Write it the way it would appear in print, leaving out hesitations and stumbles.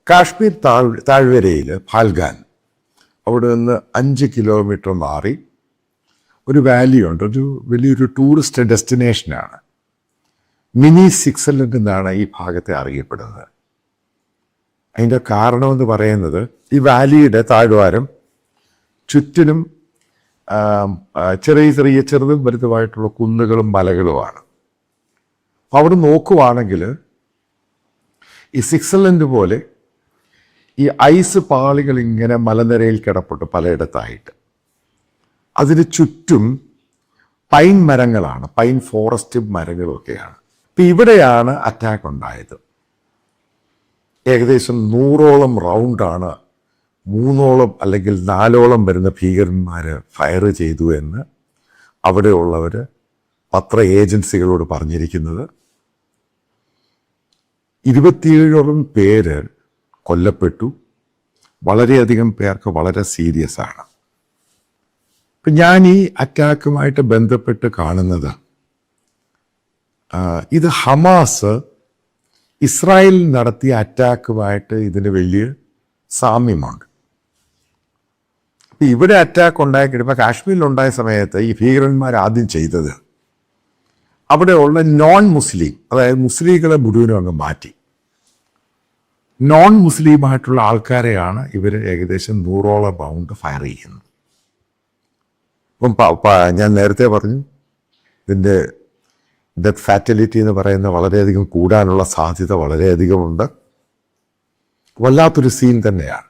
കാശ്മീർ താഴ്വരയിൽ ഫാൽഗാൻ, അവിടെ നിന്ന് 5 കിലോമീറ്റർ മാറി ഒരു വാലിയുണ്ട്. ഒരു വലിയൊരു ടൂറിസ്റ്റ് ഡെസ്റ്റിനേഷനാണ്. മിനി സ്വിറ്റ്സർലൻഡ് എന്നാണ് ഈ ഭാഗത്തെ അറിയപ്പെടുന്നത്. അതിൻ്റെ കാരണമെന്ന് പറയുന്നത് ഈ വാലിയുടെ താഴ്വാരം ചുറ്റിനും ചെറുതും വലുതുമായിട്ടുള്ള കുന്നുകളും മലകളുമാണ്. അപ്പോൾ അവിടെ നോക്കുവാണെങ്കിൽ ഈ സ്വിറ്റ്സർലൻഡ് പോലെ ഈ ഐസ് പാളികൾ ഇങ്ങനെ മലനിരയിൽ കിടപ്പുണ്ട് പലയിടത്തായിട്ട്. അതിന് ചുറ്റും പൈൻ മരങ്ങളാണ്, പൈൻ ഫോറസ്റ്റ് മരങ്ങളൊക്കെയാണ്. ഇപ്പം ഇവിടെയാണ് അറ്റാക്ക് ഉണ്ടായത്. ഏകദേശം 100ഓളം റൗണ്ടാണ് 3ഓളം അല്ലെങ്കിൽ 4ഓളം വരുന്ന ഭീകരന്മാർ ഫയർ ചെയ്തു എന്ന് അവിടെയുള്ളവർ പത്ര ഏജൻസികളോട് പറഞ്ഞിരിക്കുന്നത്. 27ഓളം പേര് കൊല്ലപ്പെട്ടു. വളരെയധികം പേർക്ക് വളരെ സീരിയസ് ആണ്. ഇപ്പം ഞാൻ ഈ അറ്റാക്കുമായിട്ട് ബന്ധപ്പെട്ട് കാണുന്നത് ഇത് ഹമാസ് ഇസ്രായേലിൽ നടത്തിയ അറ്റാക്കുമായിട്ട് ഇതിന് വലിയ സാമ്യമുണ്ട്. ഇവിടെ അറ്റാക്ക് ഉണ്ടായി കഴിയുമ്പോൾ കാശ്മീരിലുണ്ടായ സമയത്ത് ഈ ഭീകരന്മാർ ആദ്യം ചെയ്തത് അവിടെയുള്ള നോൺ മുസ്ലിം, അതായത് മുസ്ലിങ്ങളെ മുഴുവനും അങ്ങ് മാറ്റി. നോൺ മുസ്ലിമായിട്ടുള്ള ആൾക്കാരെയാണ് ഇവർ ഏകദേശം 100ഓളം റൗണ്ട് ഫയർ ചെയ്യുന്നത്. അപ്പം ഞാൻ നേരത്തെ പറഞ്ഞു ഇതിൻ്റെ ഡെത്ത് ഫാറ്റലിറ്റി എന്ന് പറയുന്ന വളരെയധികം കൂടാനുള്ള സാധ്യത വളരെയധികമുണ്ട്. വല്ലാത്തൊരു സീൻ തന്നെയാണ്.